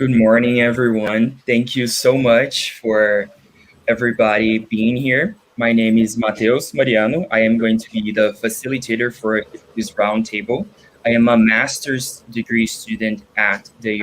Good morning, everyone. Thank you so much for everybody being here. My name is Mateus Mariano. I am going to be the facilitator for this roundtable. I am a master's degree student at the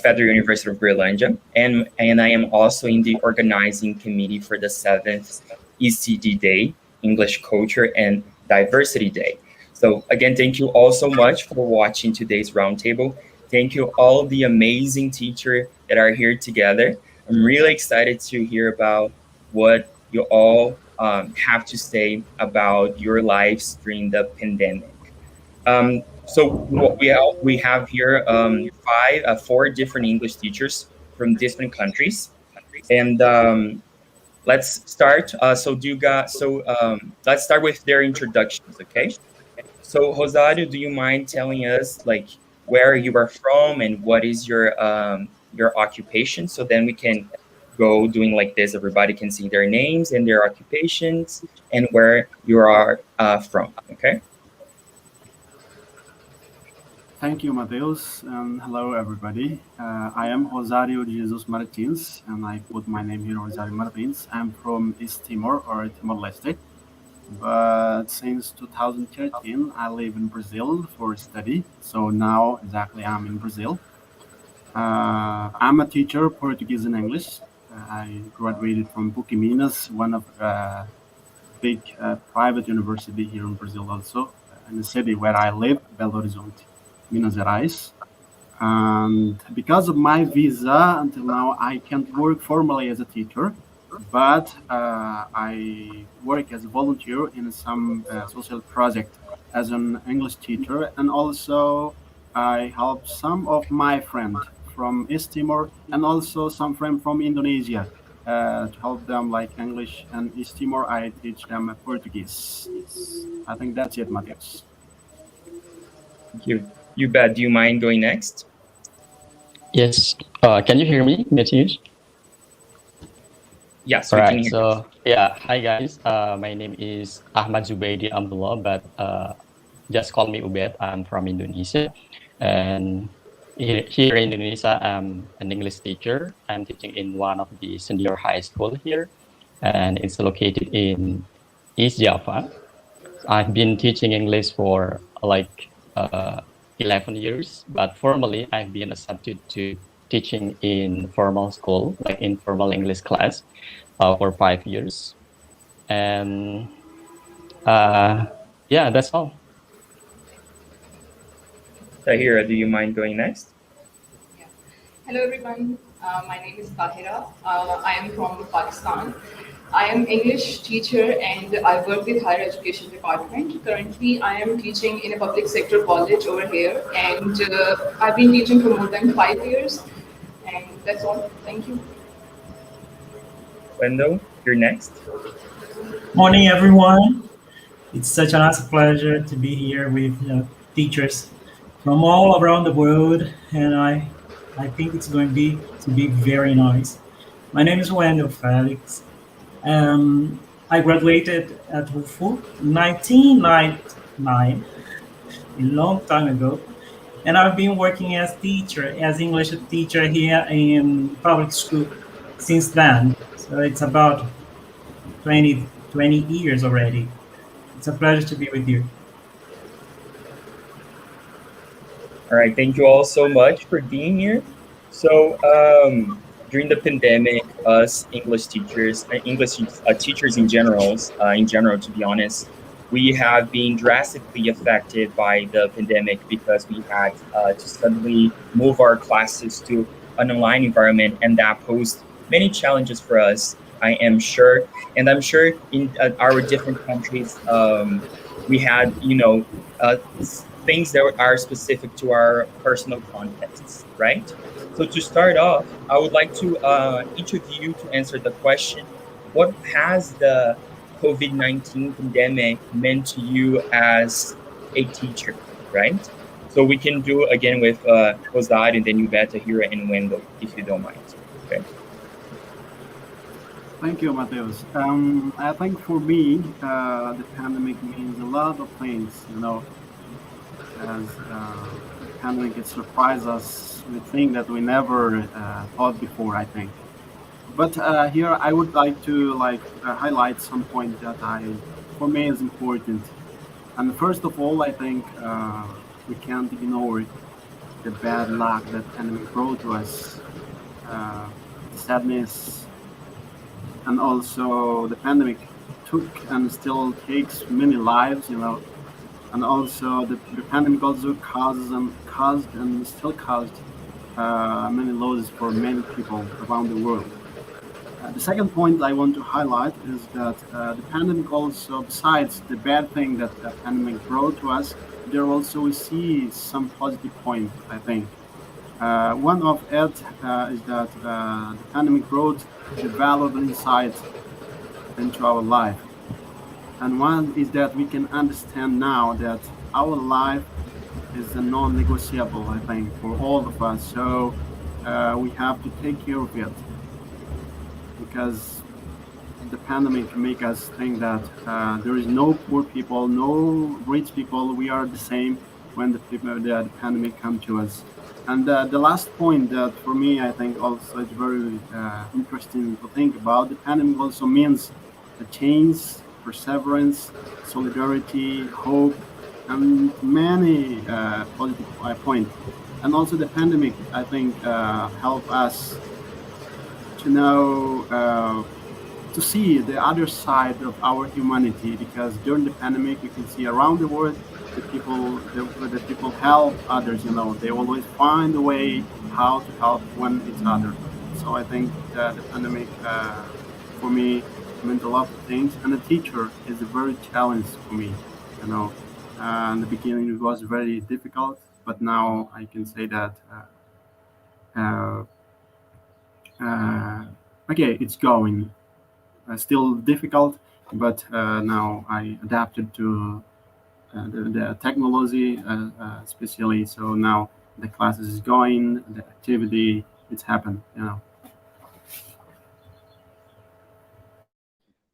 Federal University of Berlândia, and I am also in the organizing committee for the seventh ECD Day, English Culture and Diversity Day. So again, thank you all so much for watching today's roundtable. Thank you all the amazing teachers that are here together. I'm really excited to hear about what you all have to say about your lives during the pandemic. So what we have here four different English teachers from different countries, and let's start. Let's start with their introductions, okay? So Rosario, do you mind telling us like where you are from and what is your occupation? So then we can go doing like this. Everybody can see their names and their occupations and where you are from. Okay. Thank you, Mateus, and hello, everybody. I am Rosario Jesus Martins, and I put my name here, Rosario Martins. I'm from East Timor, or Timor-Leste, but since 2013, I live in Brazil for study, so now exactly I'm in Brazil. I'm a teacher, Portuguese and English. I graduated from PUC Minas, one of big private university here in Brazil also, in the city where I live, Belo Horizonte, Minas Gerais. And because of my visa, until now, I can't work formally as a teacher, but I work as a volunteer in some social project as an English teacher, and also I help some of my friends from East Timor and also some friends from Indonesia to help them like English and East Timor. I teach them Portuguese. I think that's it, Mateus. Thank you. Ubed, do you mind going next? Yes. Can you hear me, Matthews? Yes, All we can right. hear. So yeah, hi guys. My name is Ahmad Zubaidi Amrullah, but just call me Ubed. I'm from Indonesia, and here in Indonesia, I'm an English teacher. I'm teaching in one of the senior high school here, and it's located in East Java. I've been teaching English for like 11 years, but formally I've been accepted to teaching in formal school, like informal English class, for 5 years. And yeah, that's all. Tahira, do you mind going next? Yeah. Hello everyone, my name is Tahira. I am from Pakistan. I am English teacher and I work with higher education department. Currently, I am teaching in a public sector college over here, and I've been teaching for more than 5 years. And that's all. Thank you. Wendel, you're next. Morning, everyone. It's such a nice pleasure to be here with teachers from all around the world, and I think it's going to be very nice. My name is Wendel Felix. I graduated at UFU in 1999, a long time ago, and I've been working as teacher, as English teacher here in public school since then. So it's about 20 years already. It's a pleasure to be with you. All right, thank you all so much for being here. So during the pandemic, us English teachers, English teachers in general, to be honest, we have been drastically affected by the pandemic because we had to suddenly move our classes to an online environment, and that posed many challenges for us. I am sure, and I'm sure in our different countries, we had things that are specific to our personal contexts, right? So to start off, I would like to each of you to answer the question: what has the COVID-19 pandemic meant to you as a teacher, right? So we can do again with Ozad and then Ubed, Tahira, and Wendel, if you don't mind. Okay. Thank you, Mateus. I think for me, the pandemic means a lot of things, as pandemic it surprised us with things that we never thought before, I think. But here I would like to highlight some point that for me is important. And first of all, I think we can't ignore the bad luck that pandemic brought to us, uh, sadness, and also the pandemic took and still takes many lives, and also the pandemic also caused and still caused many losses for many people around the world. The second point I want to highlight is that the pandemic also, besides the bad thing that the pandemic brought to us, there also we see some positive point, I think. One of it is that the pandemic brought the valuable insight into our life. And one is that we can understand now that our life is a non-negotiable, I think, for all of us. So we have to take care of it, because the pandemic make us think that there is no poor people, no rich people. We are the same when the pandemic come to us. And the last point that for me, I think also is very interesting to think about, the pandemic also means a change, perseverance, solidarity, hope, and many positive points. And also the pandemic, I think, help us to know, to see the other side of our humanity, because during the pandemic we can see around the world the people help others, they always find a way how to help one each other. So I think that the pandemic for me meant a lot of things, and the teacher is a very challenge for me, you know in the beginning it was very difficult, but now I can say that uh, uh, okay, it's going still difficult, but now I adapted to the technology, especially. So now the classes is going, the activity, it's happened.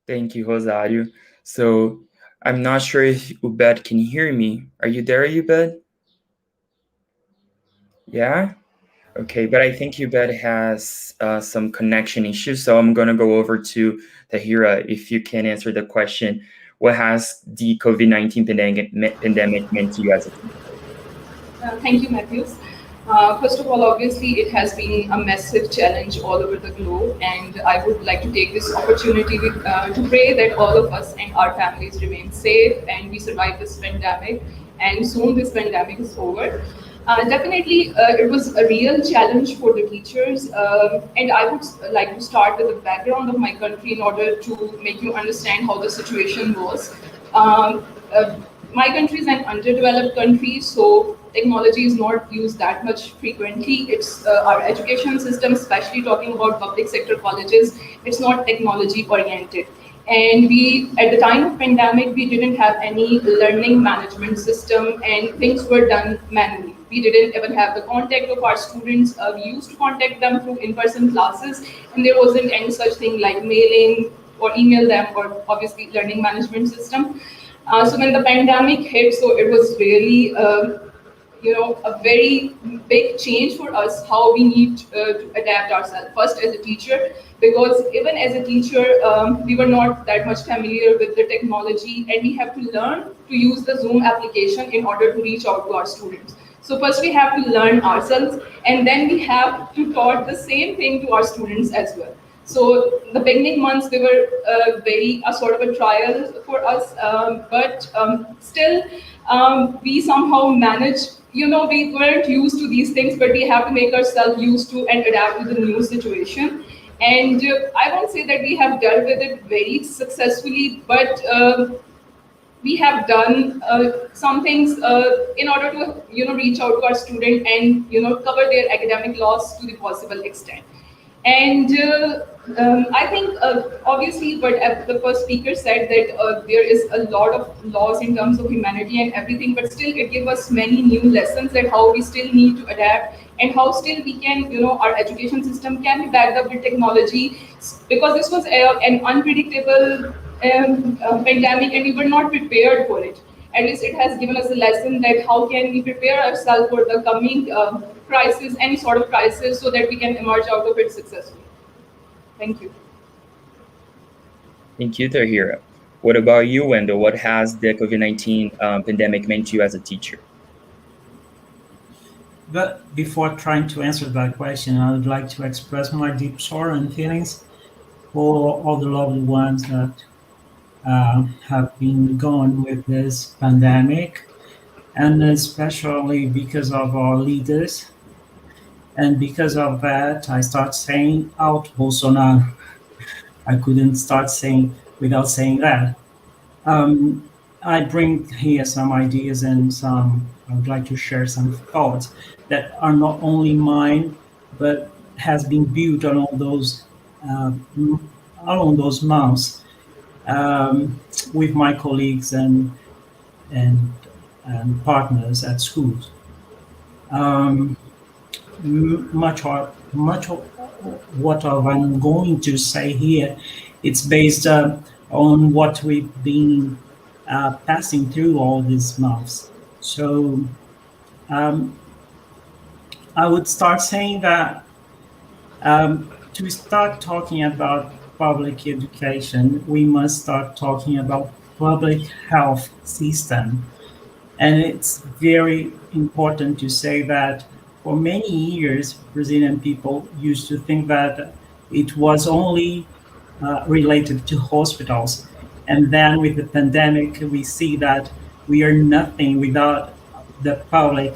Thank you, Rosario. So I'm not sure if Ubed can hear me. Are you there, Ubed? Yeah? Okay, but I think Ubed has some connection issues, so I'm going to go over to Tahira if you can answer the question. What has the COVID-19 pandemic meant to you as a teacher? Thank you, Matthews. First of all, obviously, it has been a massive challenge all over the globe, and I would like to take this opportunity to pray that all of us and our families remain safe and we survive this pandemic, and soon this pandemic is over. Definitely, it was a real challenge for the teachers, and I would like to start with the background of my country in order to make you understand how the situation was. Um, uh, my country is an underdeveloped country, so technology is not used that much frequently. It's our education system, especially talking about public sector colleges, it's not technology oriented. And we, at the time of pandemic, we didn't have any learning management system, and things were done manually. We didn't even have the contact of our students. We used to contact them through in-person classes, and there wasn't any such thing like mailing or email them, or obviously learning management system. So when the pandemic hit, so it was really a very big change for us how we need to adapt ourselves first as a teacher, because even as a teacher we were not that much familiar with the technology, and we have to learn to use the Zoom application in order to reach out to our students. So first we have to learn ourselves, and then we have to taught the same thing to our students as well. So the beginning months, they were very a sort of a trial for us, but still we somehow managed. We weren't used to these things, but we have to make ourselves used to and adapt to the new situation. And I won't say that we have dealt with it very successfully, but we have done some things in order to reach out to our student and cover their academic loss to the possible extent. And I think, obviously, what the first speaker said, that there is a lot of loss in terms of humanity and everything, but still it gave us many new lessons that how we still need to adapt, and how still we can, our education system can be backed up with technology, because this was an unpredictable pandemic, and we were not prepared for it. At least it has given us a lesson that how can we prepare ourselves for the coming crisis, any sort of crisis, so that we can emerge out of it successfully. Thank you. Thank you, Tahira. What about you, Wendel? What has the COVID-19 pandemic meant to you as a teacher? But before trying to answer that question, I would like to express my deep sorrow and feelings for all the loved ones that have been gone with this pandemic, and especially because of our leaders. And because of that, I start saying out Bolsonaro. I couldn't start saying without saying that. Um, I bring here some ideas and I would like to share some thoughts that are not only mine, but has been built on uh, all those months with my colleagues and, and partners at schools. Um, much of what I'm going to say here, it's based on what we've been passing through all these months. So um, I would start saying that to start talking about public education, we must start talking about public health system. And it's very important to say that for many years, Brazilian people used to think that it was only related to hospitals. And then with the pandemic, we see that we are nothing without the public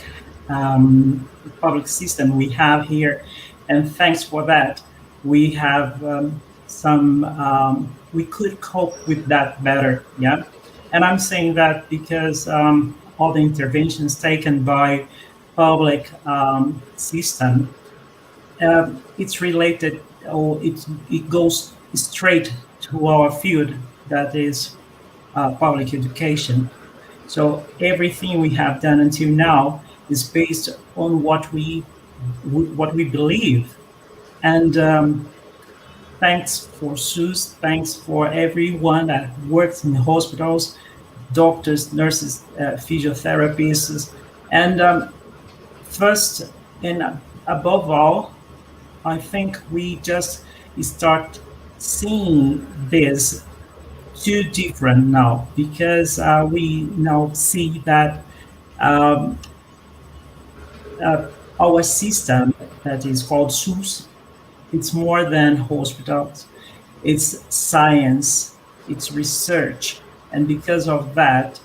system we have here. And thanks for that, we have we could cope with that better. Yeah. And I'm saying that because all the interventions taken by public system, it's related, or it goes straight to our field, that is public education. So everything we have done until now is based on what we believe. And thanks for SUS, thanks for everyone that works in the hospitals, doctors, nurses, physiotherapists, and first and above all, I think we just start seeing this too different now, because we now see that um, our system that is called SUS, it's more than hospitals, it's science, it's research, and because of that,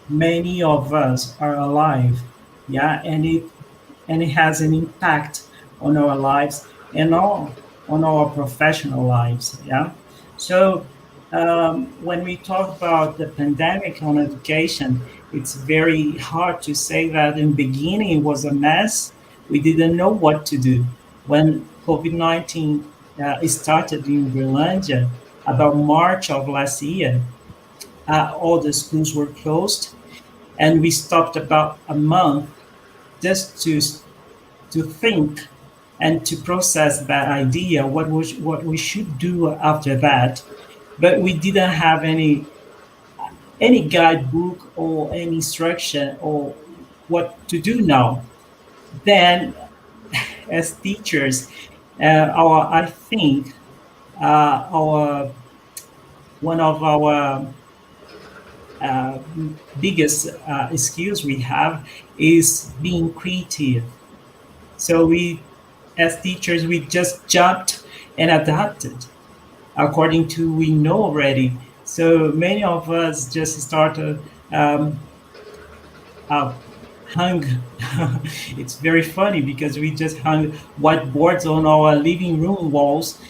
many of us are alive. Yeah, and it has an impact on our lives and all on our professional lives. Yeah. So when we talk about the pandemic on education, it's very hard to say that in the beginning it was a mess. We didn't know what to do. When COVID-19 started in Greenlandia about March of last year, all the schools were closed, and we stopped about a month just to think and to process that idea, what we should do after that. But we didn't have any guidebook or any instruction or what to do now. Then, as teachers, I think our one of our uh, biggest skills we have is being creative. So we, as teachers, we just jumped and adapted according to we know already. So many of us just started uh, hung. It's very funny because we just hung whiteboards on our living room walls,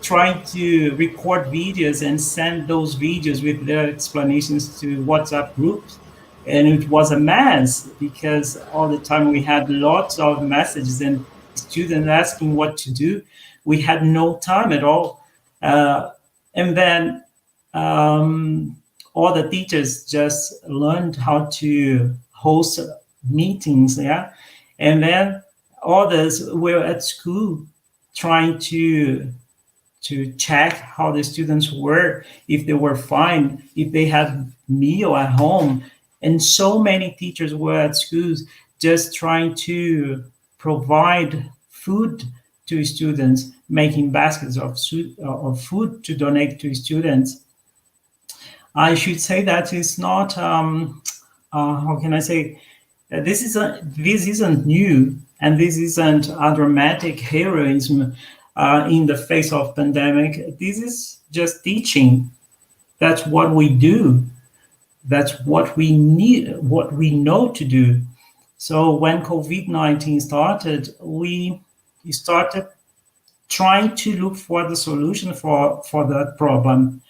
trying to record videos and send those videos with their explanations to WhatsApp groups. And it was a mess because all the time we had lots of messages and students asking what to do. We had no time at all. And then all the teachers just learned how to host meetings. Yeah. And then others were at school trying to check how the students were, if they were fine, if they had meal at home, and so many teachers were at schools just trying to provide food to students, making baskets of food to donate to students. I should say that it's not, how can I say, this isn't new, and this isn't a dramatic heroism in the face of pandemic. This is just teaching. That's what we do. That's what we need, what we know to do. So when COVID-19 started, we started trying to look for the solution for that problem.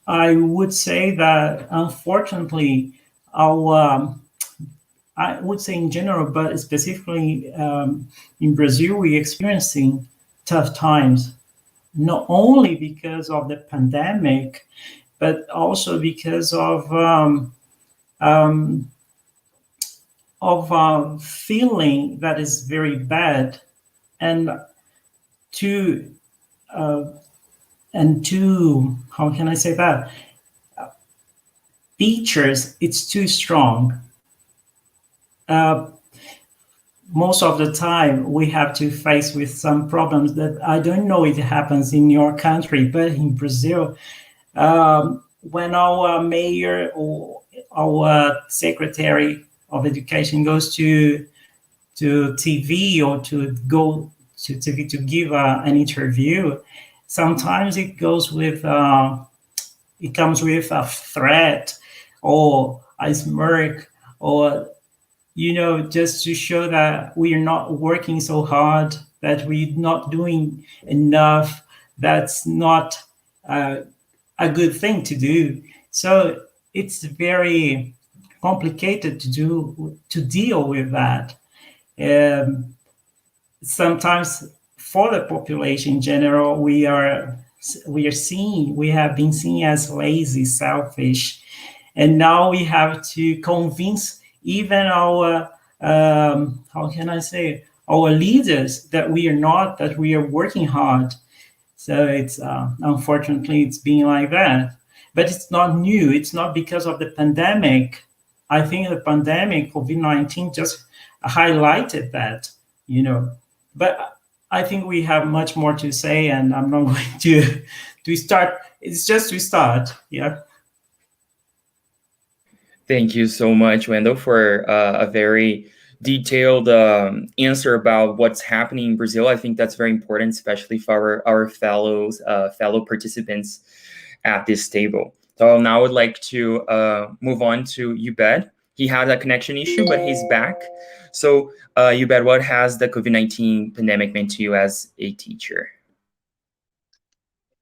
I would say that unfortunately, I would say in general, but specifically in Brazil, we're experiencing tough times, not only because of the pandemic, but also because of feeling that is very bad, and to how can I say that, teachers, it's too strong. Most of the time we have to face with some problems that I don't know if it happens in your country, but in Brazil, when our mayor or our secretary of education goes to TV or to go to TV to give an interview, sometimes it comes with a threat or a smirk, or just to show that we are not working so hard, that we're not doing enough. That's not a good thing to do. So it's very complicated to deal with that. Sometimes for the population in general, we have been seen as lazy, selfish, and now we have to convince even our how can I say, our leaders that we are not, that we are working hard. So it's unfortunately it's being like that, but it's not new. It's not because of the pandemic. I think the pandemic, COVID-19, just highlighted that, but I think we have much more to say, and I'm not going to start. It's just to start. Yeah. Thank you so much, Wendel, for a very detailed answer about what's happening in Brazil. I think that's very important, especially for our fellow participants at this table. So now I would like to move on to Ubed. He had a connection issue, but he's back. So, Ubed, what has the COVID-19 pandemic meant to you as a teacher?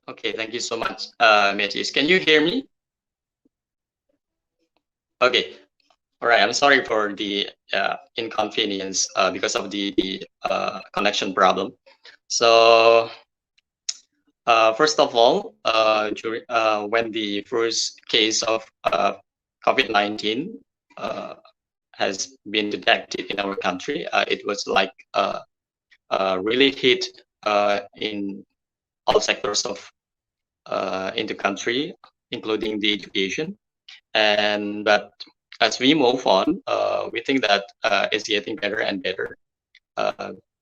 Okay, thank you so much, Mateus. Can you hear me? Okay. All right. I'm sorry for the inconvenience because of the connection problem. So, first of all, when the first case of COVID-19 has been detected in our country, it was like really hit in all sectors of in the country, including the education. But as we move on, we think that it's getting better and better.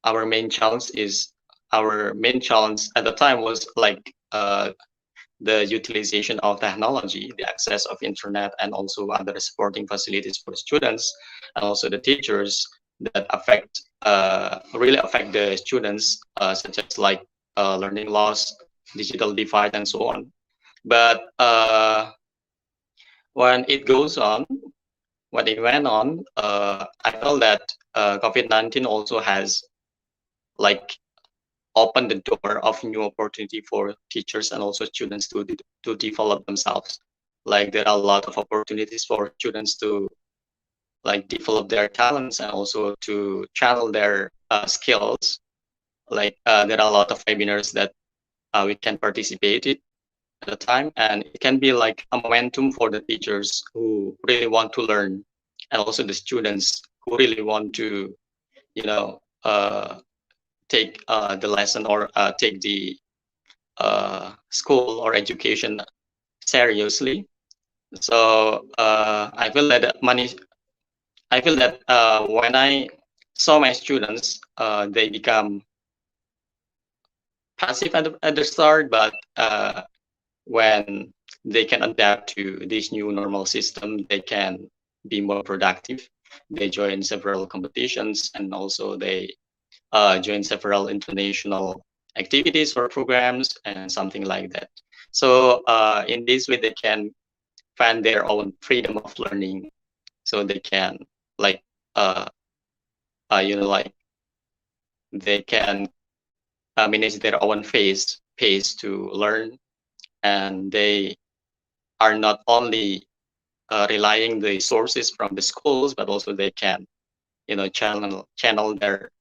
Our main challenge at the time was like the utilization of technology, the access of internet, and also other supporting facilities for students, and also the teachers that really affect the students, such as like learning loss, digital divide, and so on. But when it went on, I felt that COVID-19 also has like opened the door of new opportunity for teachers and also students to develop themselves. Like there are a lot of opportunities for students to like develop their talents and also to channel their skills. Like there are a lot of webinars that we can participate in at the time, and it can be like a momentum for the teachers who really want to learn, and also the students who really want to take the lesson or take the school or education seriously. So I feel that when I saw my students, they become passive at the start, but when they can adapt to this new normal system, they can be more productive. They join several competitions, and also they join several international activities or programs and something like that. So in this way, they can find their own freedom of learning. So they can like uh, like they can manage their own pace to learn, and they are not only relying the sources from the schools, but also they can channel their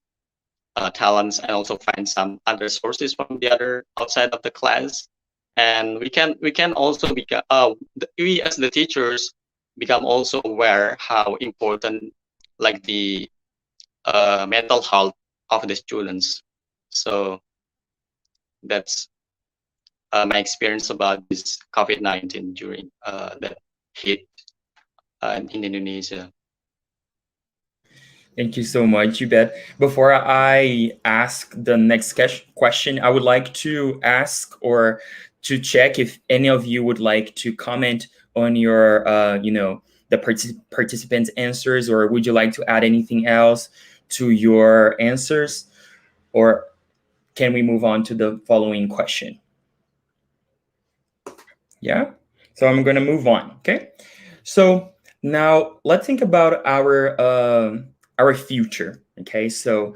talents and also find some other sources from the other outside of the class. And we can also become we as the teachers become also aware how important like the mental health of the students. So that's my experience about this COVID-19 during that hit in Indonesia. Thank you so much, Ubed. Before I ask the next question, I would like to ask or to check if any of you would like to comment on your, the participants' answers, or would you like to add anything else to your answers, or can we move on to the following question? Yeah. So I'm gonna move on. Okay. So now let's think about our future. Okay. So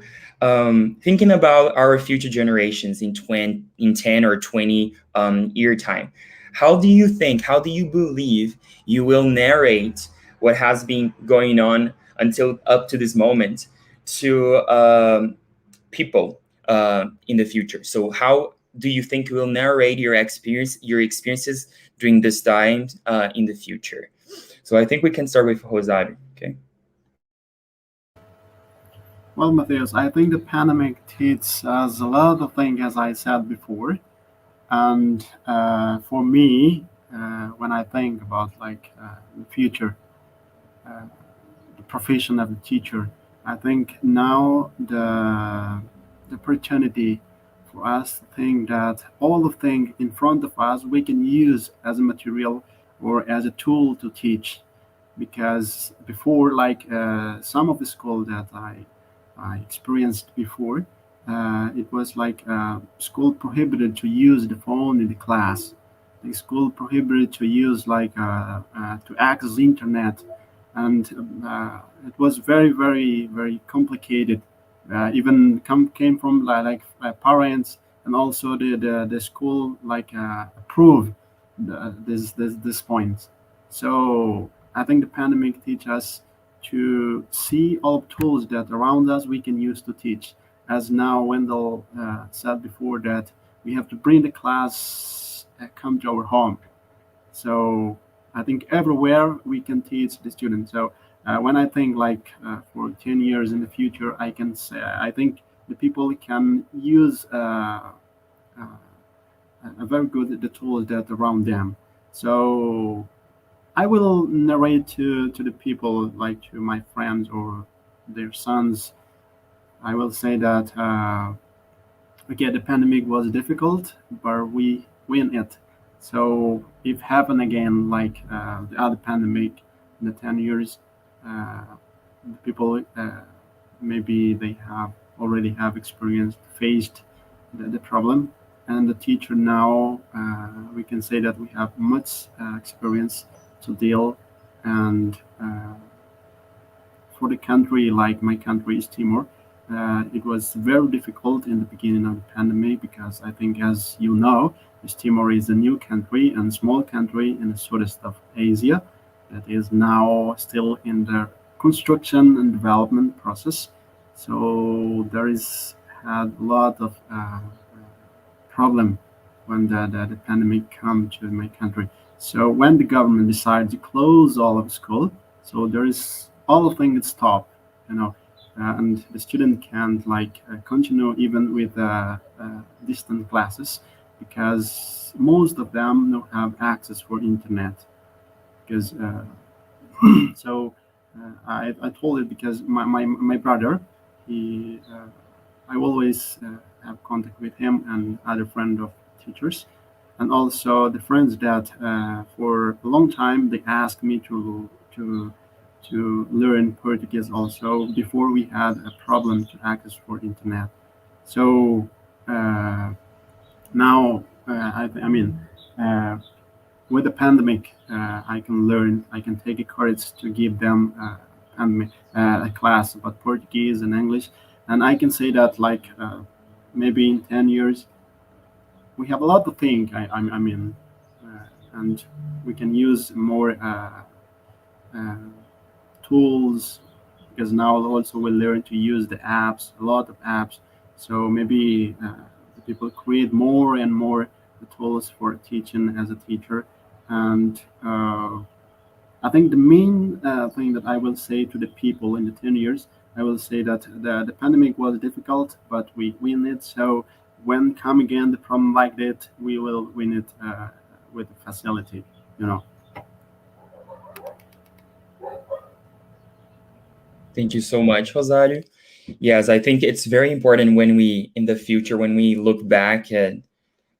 thinking about our future generations in 10 or 20 year time, how do you think? How do you believe you will narrate what has been going on until up to this moment to people in the future? So how do you think you will narrate your experiences during this time in the future? So I think we can start with Rosario. Okay. Well, Mateus, I think the pandemic teaches us a lot of things, as I said before. And for me, when I think about the future, uh, the profession of a teacher, I think now the opportunity for us to think that all the things in front of us we can use as a material or as a tool to teach. Because before, some of the school that I experienced before, it was school prohibited to use the phone in the class. The school prohibited to use to access internet, and it was very, very, very complicated. Even came from parents, and also the school approved this point. So I think the pandemic teach us to see all tools that around us we can use to teach. As now Wendel said before, that we have to bring the class come to our home. So I think everywhere we can teach the students. So when I think for 10 years in the future, I can say I think the people can use uh, a very good the tools that around them. So I will narrate to the people, like to my friends or their sons. I will say that okay, the pandemic was difficult, but we win it. So if happen again the other pandemic in the 10 years, uh, the people maybe they have already have experienced faced the problem, and the teacher now we can say that we have much experience to deal. And for the country, like my country is Timor, it was very difficult in the beginning of the pandemic, because I think, as you know, Timor is a new country and small country in the southeast of Asia that is now still in the construction and development process. So there is had a lot of problem when the pandemic come to my country. So when the government decided to close all of school, so there is all of things stop, you know, and the student can't continue even with distant classes, because most of them don't have access for internet. because so I told it because my brother, he I always have contact with him and other friend of teachers, and also the friends that for a long time they asked me to learn Portuguese also before we had a problem to access for internet. So now I mean. With the pandemic, I can learn, I can take a course to give them a class about Portuguese and English. And I can say that like maybe in 10 years, we have a lot to think, I mean, and we can use more uh, tools because now also we learn to use the apps, a lot of apps. So maybe the people create more and more the tools for teaching as a teacher. And I think the main thing that I will say to the people in the 10 years, I will say that the pandemic was difficult, but we win it. So when come again the problem like that, we will win it with facility, you know. Thank you so much, Rosario. Yes, I think it's very important when we, in the future, when we look back at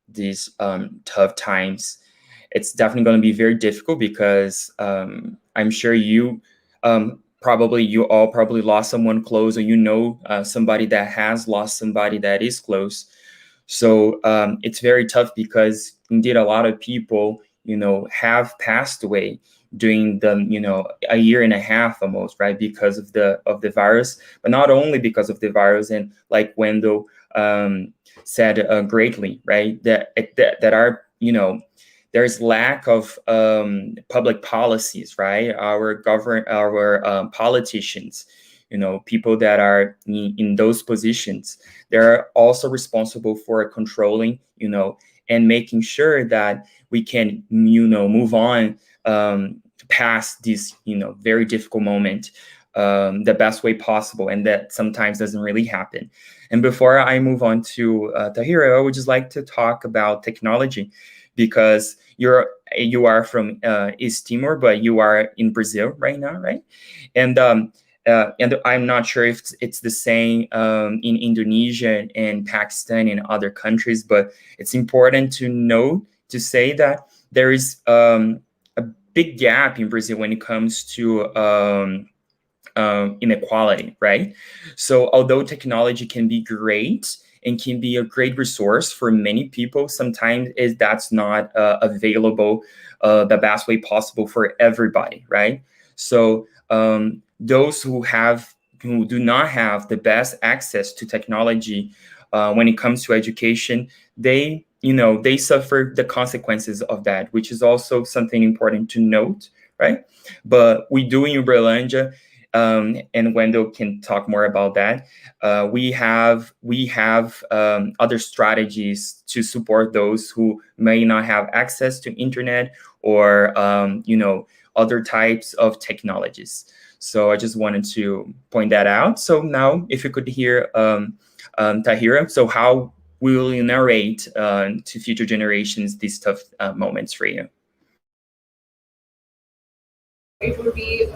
these tough times, it's definitely going to be very difficult because I'm sure you all probably lost someone close, or somebody that has lost somebody that is close. So it's very tough because indeed a lot of people, have passed away during the, a year and a half almost, right, because of the virus, but not only because of the virus. And like Wendel said greatly, right, that are, there's lack of public policies, right? Our politicians, people that are in those positions, they're also responsible for controlling, and making sure that we can, move on past this, very difficult moment the best way possible, and that sometimes doesn't really happen. And before I move on to Tahira, I would just like to talk about technology, because you are from East Timor, but you are in Brazil right now, right? And I'm not sure if it's the same in Indonesia and Pakistan and other countries, but it's important to note, to say that there is a big gap in Brazil when it comes to inequality, right? So although technology can be great and can be a great resource for many people, sometimes that's not available the best way possible for everybody, right? So those who do not have the best access to technology when it comes to education, they suffer the consequences of that, which is also something important to note, right? But we do in Uberlândia, and Wendel can talk more about that. We have other strategies to support those who may not have access to internet or other types of technologies. So I just wanted to point that out. So now, if you could hear Tahira, so how will you narrate to future generations these tough moments for you? It would be,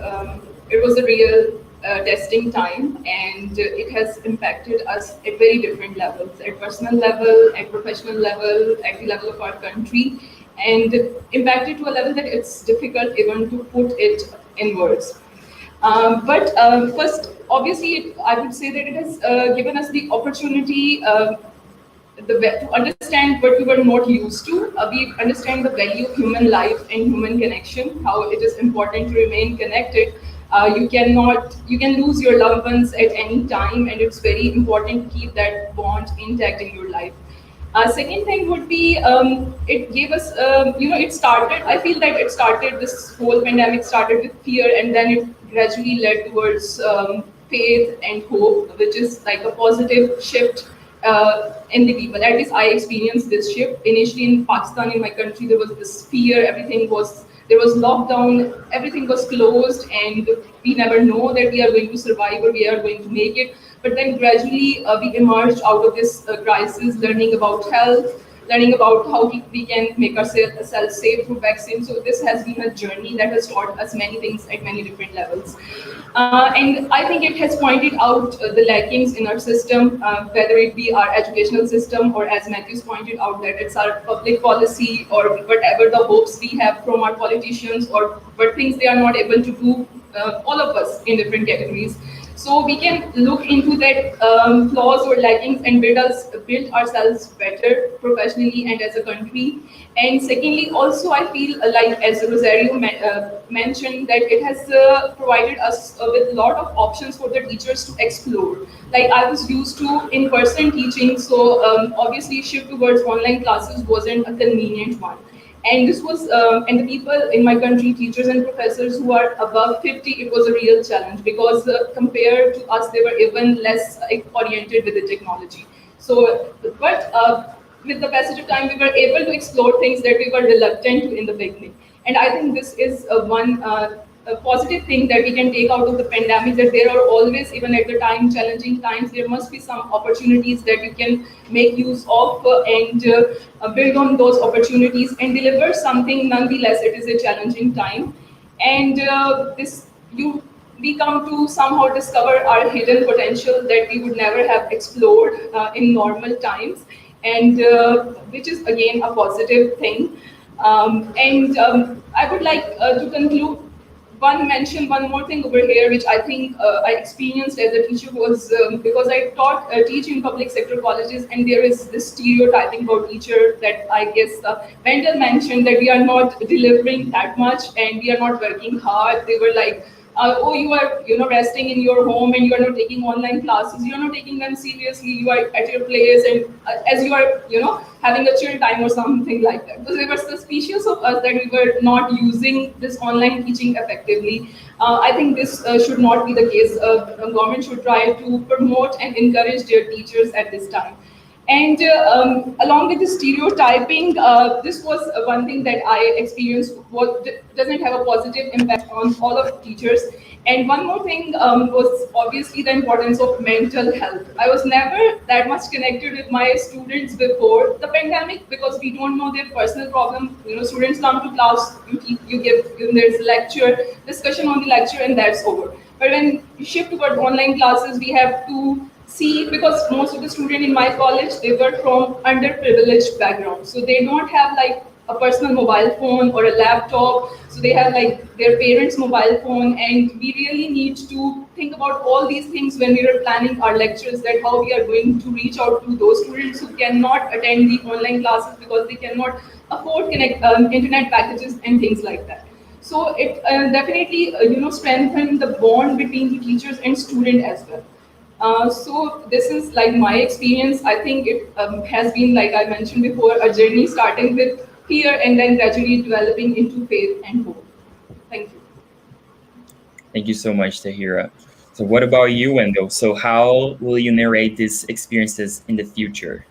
it was a real testing time, and it has impacted us at very different levels, at personal level, at professional level, at the level of our country, and impacted to a level that it's difficult even to put it in words. But first, obviously, I would say that it has given us the opportunity to understand what we were not used to. We understand the value of human life and human connection, how it is important to remain connected. You can lose your loved ones at any time, and it's very important to keep that bond intact in your life. Second thing would be, it gave us, it started, I feel that this whole pandemic started with fear, and then it gradually led towards faith and hope, which is like a positive shift in the people. At least I experienced this shift. Initially in Pakistan, in my country, there was this fear, there was lockdown, everything was closed, and we never know that we are going to survive or we are going to make it. But then gradually we emerged out of this crisis, learning about health, learning about how we can make ourselves safe through vaccine. So this has been a journey that has taught us many things at many different levels. And I think it has pointed out the lackings in our system, whether it be our educational system or, as Mateus pointed out, that it's our public policy or whatever the hopes we have from our politicians or what things they are not able to do, all of us in different categories. So we can look into that flaws or laggings and build ourselves better professionally and as a country. And secondly, also I feel like, as Rosario mentioned, that it has provided us with a lot of options for the teachers to explore. Like I was used to in-person teaching, so obviously shift towards online classes wasn't a convenient one. And this was, and the people in my country, teachers and professors who are above 50, it was a real challenge because compared to us, they were even less oriented with the technology. So, but with the passage of time, we were able to explore things that we were reluctant to in the beginning. And I think this is one a positive thing that we can take out of the pandemic, that there are always, even at the time, challenging times, there must be some opportunities that you can make use of and build on those opportunities and deliver something. Nonetheless, it is a challenging time. And this you we come to somehow discover our hidden potential that we would never have explored in normal times, and which is again a positive thing. And I would like to conclude one more thing over here, which I think I experienced as a teacher was because I teach in public sector colleges, and there is this stereotyping about teacher that I guess Wendel mentioned, that we are not delivering that much and we are not working hard. They were like, oh, you are resting in your home and you are not taking online classes. You are not taking them seriously. You are at your place and as you are having a chill time or something like that. So they were suspicious of us that we were not using this online teaching effectively. I think this should not be the case. Government should try to promote and encourage their teachers at this time. And along with the stereotyping, this was one thing that I experienced what doesn't have a positive impact on all of teachers. And one more thing was obviously the importance of mental health. I was never that much connected with my students before the pandemic because we don't know their personal problem. Students come to class, you give there's lecture, discussion on the lecture, and that's over. But when you shift towards online classes, we have to see, because most of the students in my college, they were from underprivileged backgrounds, so they don't have like a personal mobile phone or a laptop, so they have like their parents' mobile phone, and we really need to think about all these things when we are planning our lectures, that how we are going to reach out to those students who cannot attend the online classes because they cannot afford internet packages and things like that. So it definitely strengthened the bond between the teachers and student as well. So this is like my experience. I think it has been, like I mentioned before, a journey starting with fear and then gradually developing into faith and hope. Thank you. Thank you so much, Tahira. So what about you, Wendel? So how will you narrate these experiences in the future?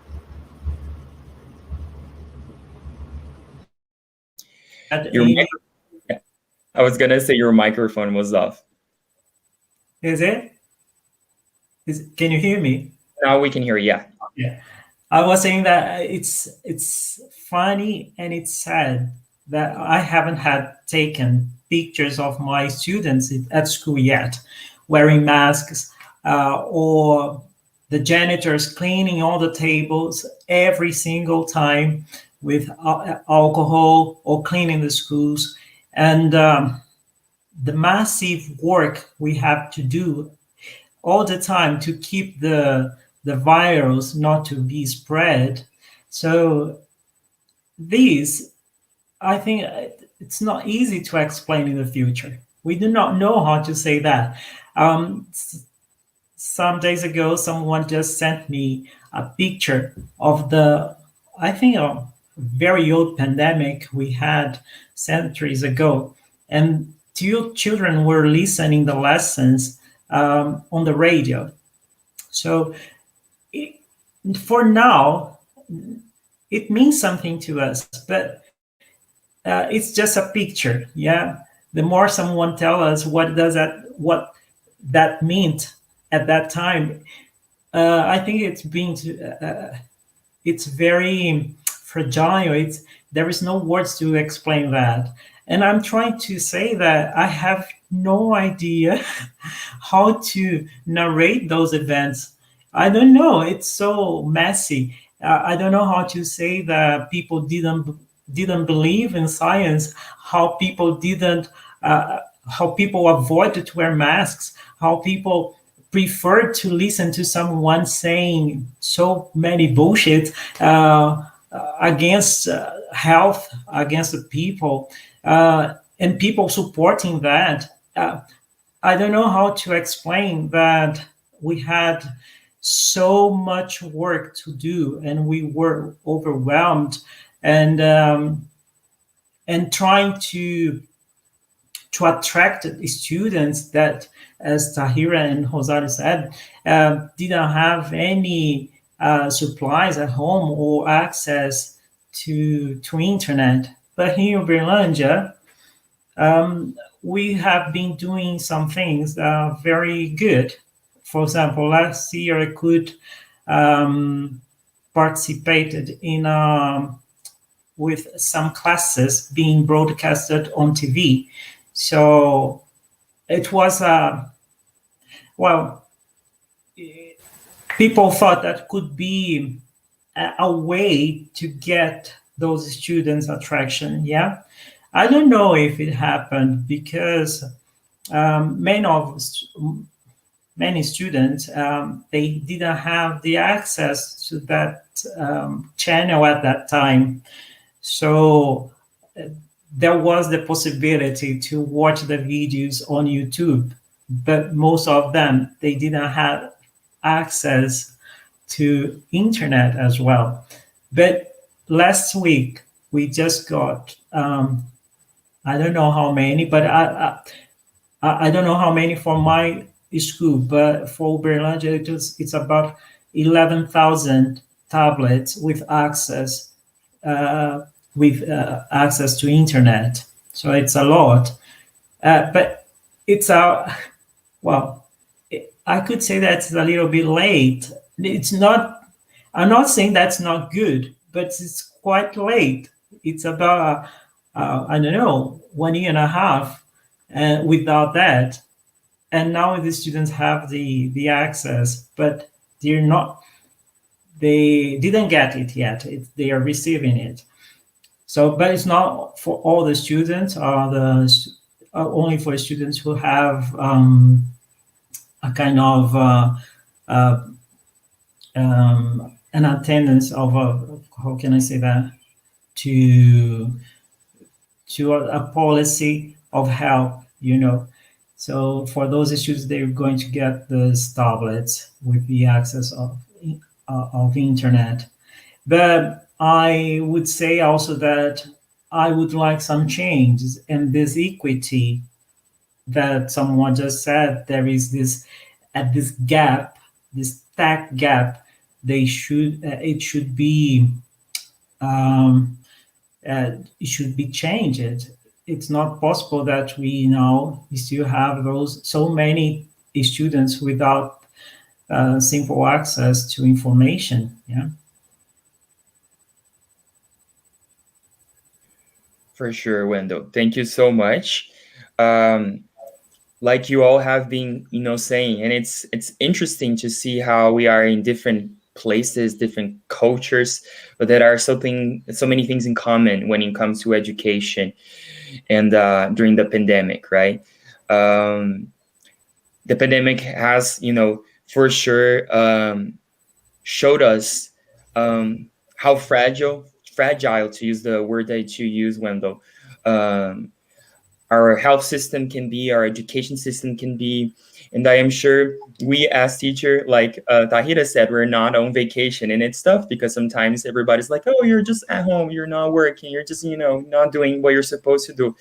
Your I was gonna say your microphone was off. Is it? Can you hear me? Now we can hear you. Yeah. I was saying that it's funny and it's sad that I haven't had taken pictures of my students at school yet, wearing masks or the janitors cleaning all the tables every single time with alcohol or cleaning the schools. And the massive work we have to do all the time to keep the virus not to be spread. So these, I think it's not easy to explain in the future. We do not know how to say that. Some days ago, someone just sent me a picture of I think a very old pandemic we had centuries ago. And two children were listening the lessons on the radio. So for now, it means something to us, but it's just a picture. Yeah. The more someone tell us what that meant at that time, I think it's very fragile. There is no words to explain that. And I'm trying to say that I have no idea how to narrate those events. I don't know. It's so messy. I don't know how to say that people didn't believe in science, how people didn't, how people avoided to wear masks, how people preferred to listen to someone saying so many bullshit against health, against the people, and people supporting that. I don't know how to explain that we had so much work to do and we were overwhelmed, and trying to attract students that, as Tahira and Rosario said, didn't have any supplies at home or access to internet. But here in Berlândia, we have been doing some things that are very good. For example, last year I could participated in with some classes being broadcasted on TV. So it was well, people thought that could be a way to get those students attraction. Yeah, I don't know if it happened because many students they didn't have the access to that channel at that time. So there was the possibility to watch the videos on YouTube, but most of them they didn't have access to internet as well. But last week we just got I don't know how many, but I don't know how many for my school, but for Berlândia it's about 11,000 tablets with access to internet. So it's a lot, but it's a well. I could say that's a little bit late. It's not. I'm not saying that's not good, but it's quite late. It's about I don't know 1 year and a half without that, and now the students have the access, but they're not. They didn't get it yet. They are receiving it. So, but it's not for all the students. Only for students who have a kind of an attendance of how can I say that, to a policy of help, So for those students, they're going to get those tablets with the access of internet. But I would say also that I would like some changes in this equity that someone just said. There is this gap, this tech gap. It should be changed. It's not possible that we still have so many students without simple access to information. Yeah. For sure, Wendel. Thank you so much. Like you all have been, saying, and it's interesting to see how we are in different places, different cultures, but there are so many things in common when it comes to education and during the pandemic, right? The pandemic has, for sure showed us how fragile, to use the word that you use, Wendel, our health system can be, our education system can be. And I am sure we as teacher, like Tahira said, we're not on vacation. And it's tough because sometimes everybody's like, oh, you're just at home, you're not working, you're just, not doing what you're supposed to do.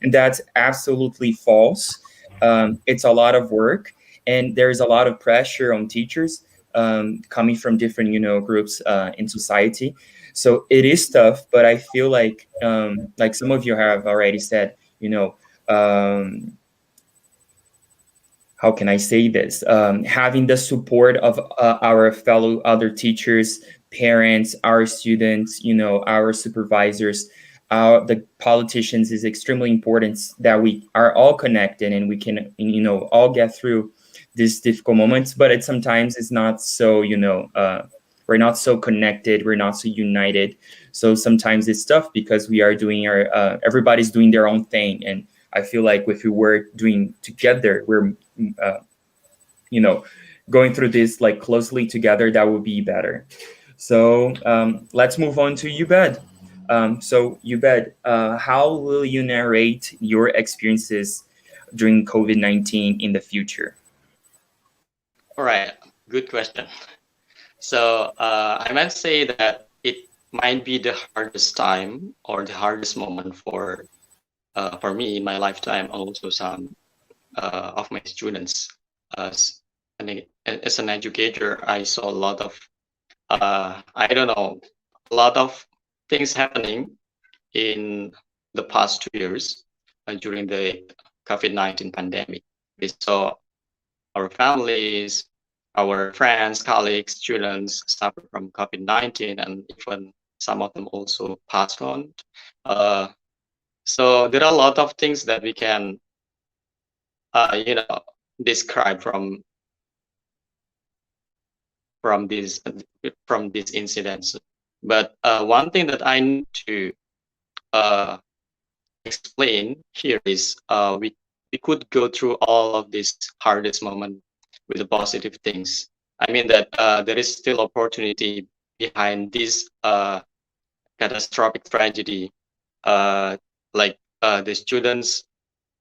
And that's absolutely false. It's a lot of work, and there's a lot of pressure on teachers coming from different, groups in society. So it is tough, but I feel like some of you have already said, how can I say this? Having the support of our fellow other teachers, parents, our students, our supervisors, the politicians, is extremely important that we are all connected and we can, all get through these difficult moments. But sometimes it's not so, we're not so connected, we're not so united. So sometimes it's tough because we are doing everybody's doing their own thing. And I feel like if we were doing together, we're, going through this like closely together, that would be better. So let's move on to Ubed. So Ubed, how will you narrate your experiences during COVID-19 in the future? All right, good question. So I might say that it might be the hardest time or the hardest moment for me in my lifetime, also some of my students. As an educator, I saw a lot of I don't know, a lot of things happening in the past 2 years during the COVID-19 pandemic. We saw our families, our friends, colleagues, students suffer from COVID-19, and even some of them also passed on. So there are a lot of things that we can, describe from these incidents. But one thing that I need to explain here is we could go through all of this hardest moment with the positive things. I mean that there is still opportunity behind this catastrophic tragedy. Like the students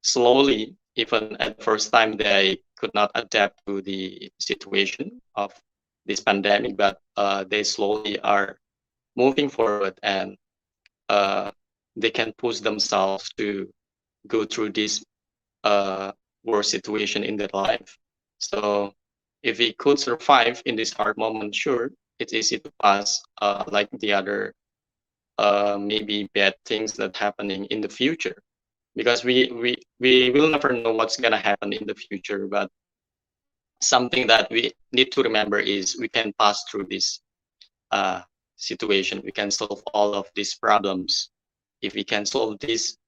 slowly, even at the first time, they could not adapt to the situation of this pandemic, but they slowly are moving forward, and they can push themselves to go through this worst situation in their life. So if we could survive in this hard moment, sure, it's easy to pass like the other maybe bad things that happening in the future, because we will never know what's gonna happen in the future. But something that we need to remember is we can pass through this situation. We can solve all of these problems if we can solve these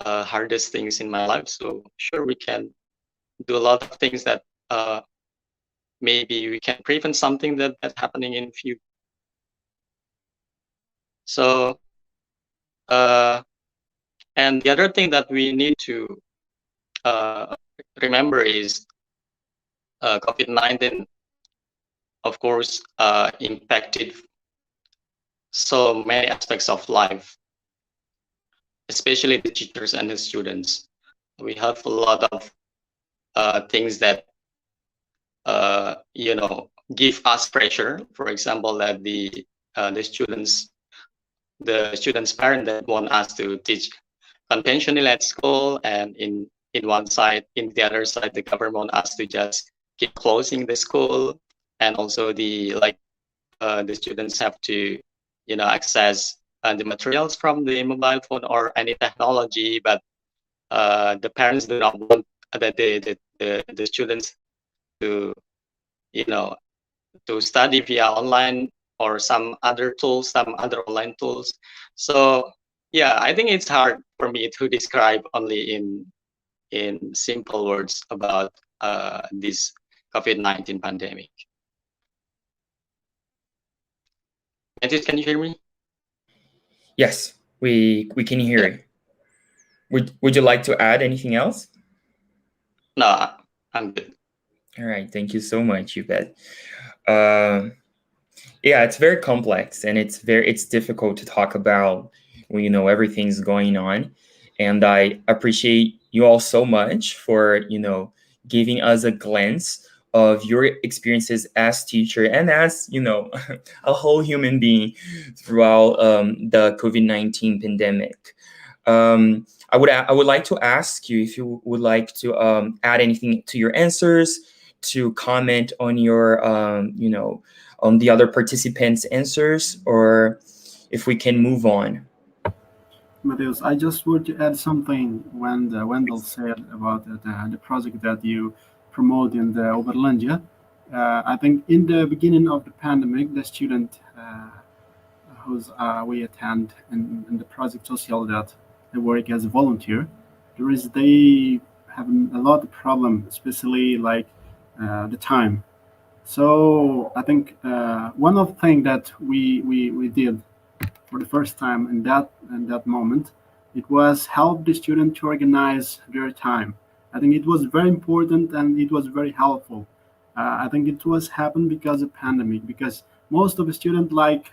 hardest things in my life. So sure, we can do a lot of things that maybe we can prevent something that's happening in future. So and the other thing that we need to remember is COVID-19, of course, impacted so many aspects of life, especially the teachers and the students. We have a lot of things that give us pressure. For example, that the students' parents that want us to teach conventionally at school, and in one side, in the other side, the government want us to just keep closing the school, and also the students have to access the materials from the mobile phone or any technology, but the parents do not want the students to to study via online or some other tools, some other online tools. So yeah, I think it's hard for me to describe only in simple words about this COVID-19 pandemic. Mateus, can you hear me? Yes, we can hear you. Would you like to add anything else? No, I'm good. All right, thank you so much, Ubed. Yeah, it's very complex, and it's difficult to talk about when everything's going on. And I appreciate you all so much for giving us a glance of your experiences as teacher and as a whole human being throughout the COVID-19 pandemic. I would like to ask you if you would like to add anything to your answers, to comment on your on the other participants' answers, or if we can move on. Mateus, I just want to add something when Wendel said about the project that you promote in the Oberlandia. I think in the beginning of the pandemic, the student whose we attend in the project social that I work as a volunteer, they have a lot of problem, especially like the time. So I think one of the things that we did for the first time in that moment, it was help the student to organize their time. I think it was very important and it was very helpful. I think it was happened because of pandemic, because most of the students like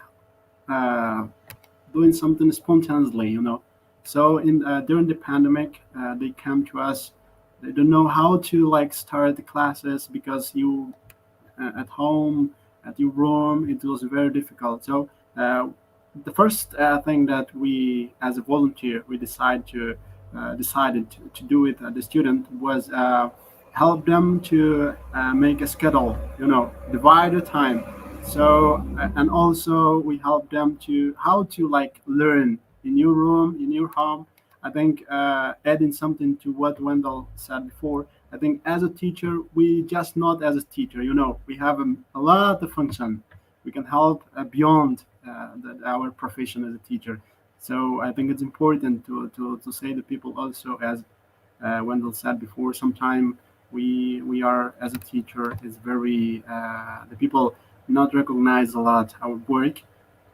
uh, doing something spontaneously, you know. So in during the pandemic, they come to us. They don't know how to like start the classes because you at home, at your room, it was very difficult. So the first thing that we, as a volunteer, we decided to do with the student was help them to make a schedule. You know, divide the time. So and also we help them to how to like learn in your room, in your home. I think adding something to what Wendell said before, I think as a teacher, we just not as a teacher, you know, we have a lot of function. We can help beyond our profession as a teacher. So I think it's important to say to people also, as Wendell said before, sometimes we are as a teacher is very the people not recognize a lot our work,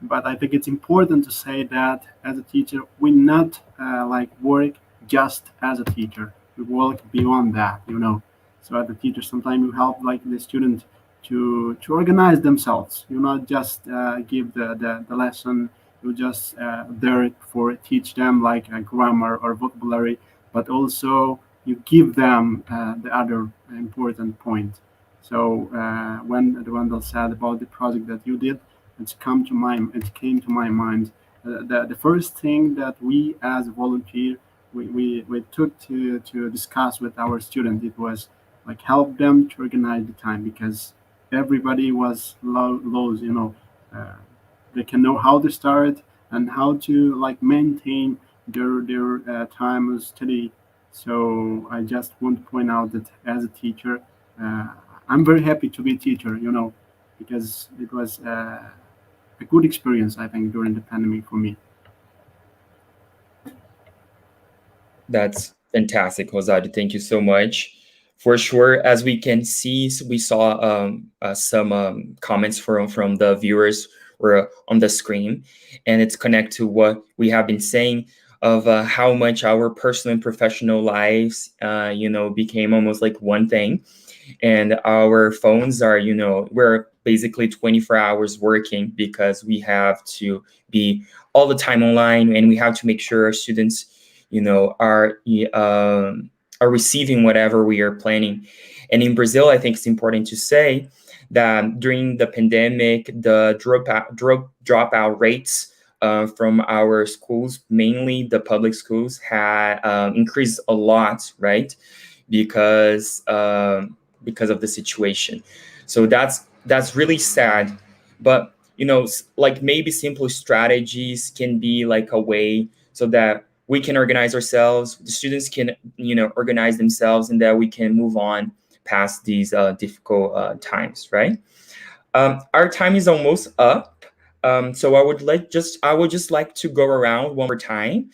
but I think it's important to say that as a teacher, we not like work just as a teacher. We work beyond that, you know. So as a teacher, sometimes you help like the student to organize themselves. You not just give the lesson. You just there for teach them like grammar or vocabulary, but also you give them the other important point. So when the Wendell said about the project that you did, it came to my mind. The first thing that we as a volunteer we took to discuss with our student, it was like help them to organize the time because everybody was lost, you know. uh, they can know how to start and how to like maintain their time of study. So I just want to point out that as a teacher, uh, I'm very happy to be a teacher, you know, because it was a good experience, I think, during the pandemic for me. That's fantastic, Rosado. Thank you so much. For sure, as we can see, we saw some comments from the viewers were on the screen, and it's connect to what we have been saying of how much our personal and professional lives, became almost like one thing, and our phones are, we're basically 24 hours working because we have to be all the time online, and we have to make sure our students are receiving whatever we are planning. And in Brazil, I think it's important to say that during the pandemic, the dropout rates from our schools, mainly the public schools, had increased a lot, right? Because of the situation. So that's really sad. But like maybe simple strategies can be like a way so that we can organize ourselves, the students can organize themselves, and that we can move on past these difficult times, right? Our time is almost up. So I would just like to go around one more time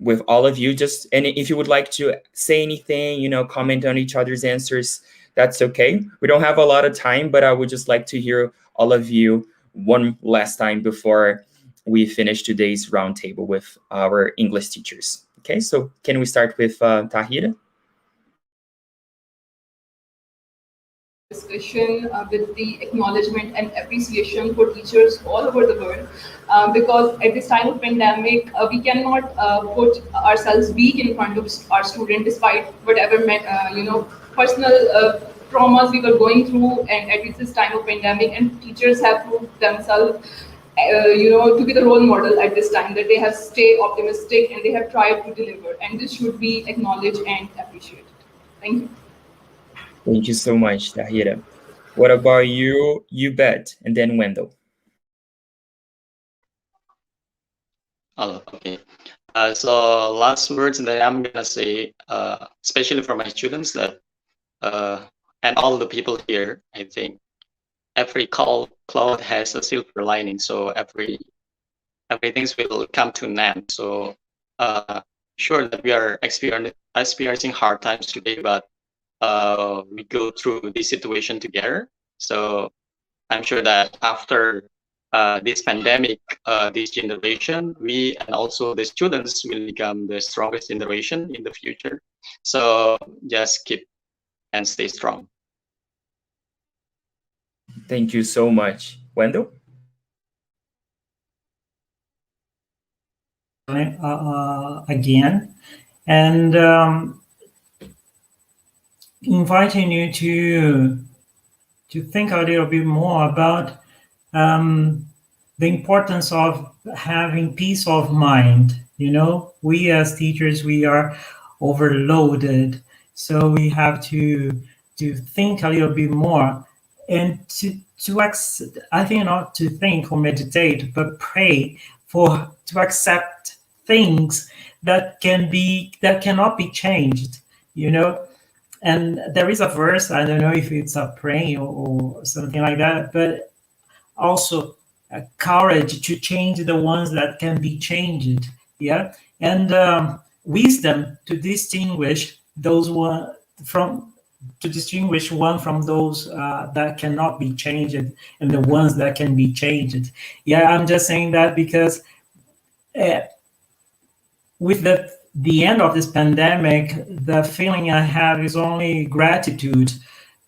with all of you. Just, and if you would like to say anything, comment on each other's answers, that's okay. We don't have a lot of time, but I would just like to hear all of you one last time before we finish today's roundtable with our English teachers. Okay, so can we start with Tahira? Discussion with the acknowledgement and appreciation for teachers all over the world, because at this time of pandemic we cannot put ourselves weak in front of our student despite whatever personal traumas we were going through, and at this time of pandemic, and teachers have proved themselves to be the role model at this time, that they have stayed optimistic and they have tried to deliver, and this should be acknowledged and appreciated. Thank you. Thank you so much, Tahira. What about you, Ubed, and then Wendel? Oh, okay. So last words that I'm gonna say, especially for my students, that and all the people here, I think every cloud has a silver lining, so everything will come to an end. So sure that we are experiencing hard times today, but we go through this situation together. So I'm sure that after this pandemic, this generation, we and also the students will become the strongest generation in the future. So just keep and stay strong. Thank you so much. Wendel? Again, and inviting you to think a little bit more about the importance of having peace of mind. You know, we as teachers, we are overloaded, so we have to think a little bit more and I think not to think or meditate, but pray to accept things that cannot be changed. You know, and there is a verse, I don't know if it's a prayer or something like that, but also courage to change the ones that can be changed. Yeah, and wisdom to distinguish those one from to distinguish one from those that cannot be changed and the ones that can be changed. Yeah, I'm just saying that because with the end of this pandemic, the feeling I have is only gratitude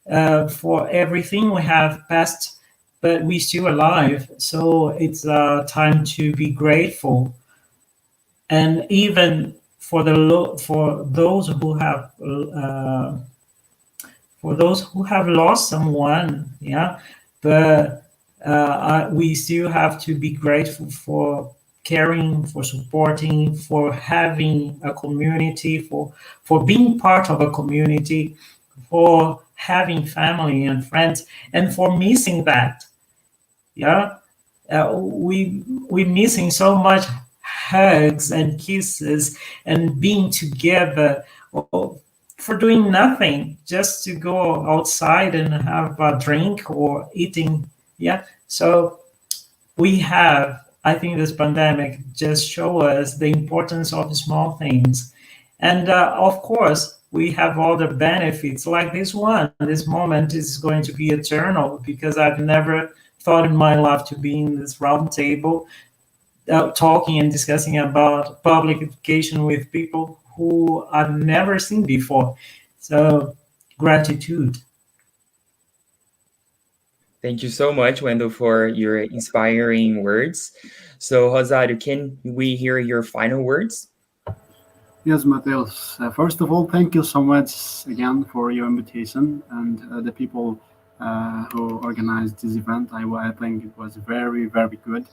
for everything we have passed, but we're still alive. So it's time to be grateful, and even for those who have lost someone. Yeah, but we still have to be grateful for caring, for supporting, for having a community, for being part of a community, for having family and friends, and for missing that. Yeah, we're missing so much hugs and kisses and being together, or for doing nothing, just to go outside and have a drink or eating. Yeah, so we have, I think this pandemic just show us the importance of small things. And of course, we have all the benefits like this one. This moment is going to be eternal because I've never thought in my life to be in this round table talking and discussing about public education with people who I've never seen before. So gratitude. Thank you so much, Wendel, for your inspiring words. So, Rosario, can we hear your final words? Yes, Mateus. First of all, thank you so much again for your invitation and the people who organized this event. I think it was very, very good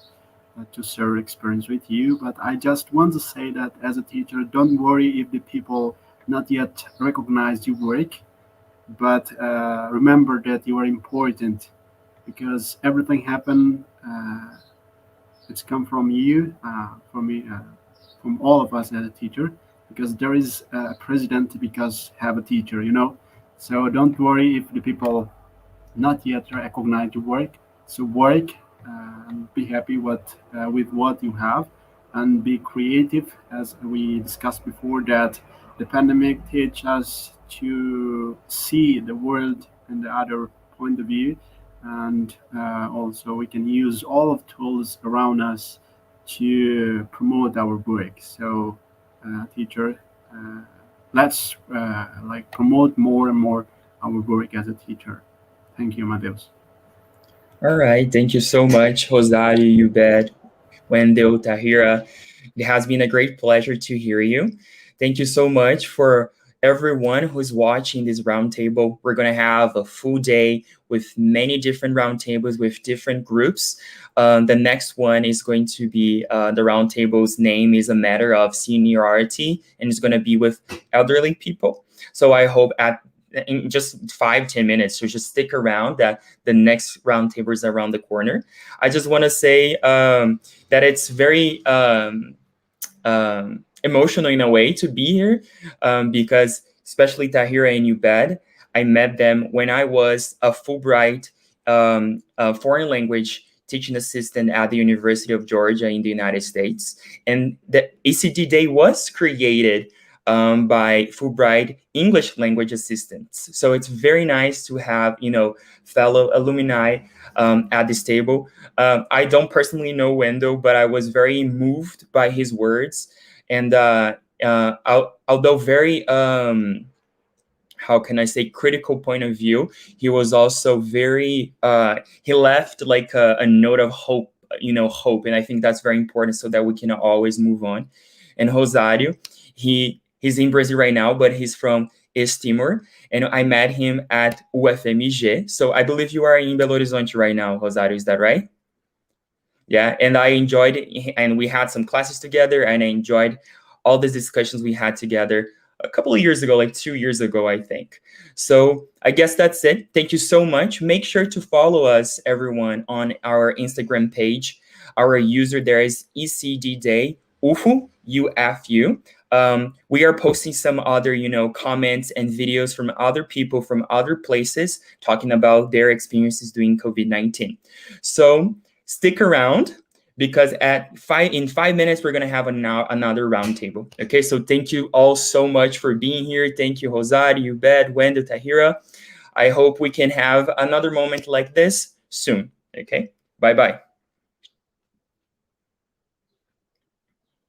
to share experience with you. But I just want to say that as a teacher, don't worry if the people not yet recognize your work, but remember that you are important because everything happened. It's come from you, from me, from all of us as a teacher, because there is a president because have a teacher, you know. So don't worry if the people not yet recognize your work. So work and be happy with what you have, and be creative, as we discussed before. That the pandemic teach us to see the world in the other point of view, and also we can use all of tools around us to promote our work. So, teacher, let's like promote more and more our work as a teacher. Thank you, Mateus. All right. Thank you so much, Rosario, Ubed, Wendel, Tahira. It has been a great pleasure to hear you. Thank you so much for everyone who's watching this roundtable. We're going to have a full day with many different roundtables with different groups. The next one is going to be the roundtable's name is a matter of seniority, and it's going to be with elderly people. So I hope in just 5-10 minutes, so just stick around, that the next roundtable is around the corner. I just want to say that it's very emotional in a way to be here, because especially Tahira and Ubed, I met them when I was a Fulbright a foreign language teaching assistant at the University of Georgia in the United States. And the ACD Day was created by Fulbright English language assistants. So it's very nice to have, fellow alumni at this table. I don't personally know Wendel, but I was very moved by his words. And although very, how can I say, critical point of view, he was also very, he left like a note of hope, hope. And I think that's very important so that we can always move on. And Rosario, he's in Brazil right now, but he's from East Timor. And I met him at UFMG. So I believe you are in Belo Horizonte right now, Rosario, is that right? Yeah, and I enjoyed it, and we had some classes together, and I enjoyed all the discussions we had together a couple of years ago, like 2 years ago, I think. So I guess that's it. Thank you so much. Make sure to follow us, everyone, on our Instagram page. Our user there is ECD Day, UFU, UFU. We are posting some other, comments and videos from other people from other places talking about their experiences doing COVID-19. So stick around, because in 5 minutes, we're going to have another roundtable. Okay, so thank you all so much for being here. Thank you, Rosario, Ubed, Wendel, Tahira. I hope we can have another moment like this soon. Okay, bye-bye.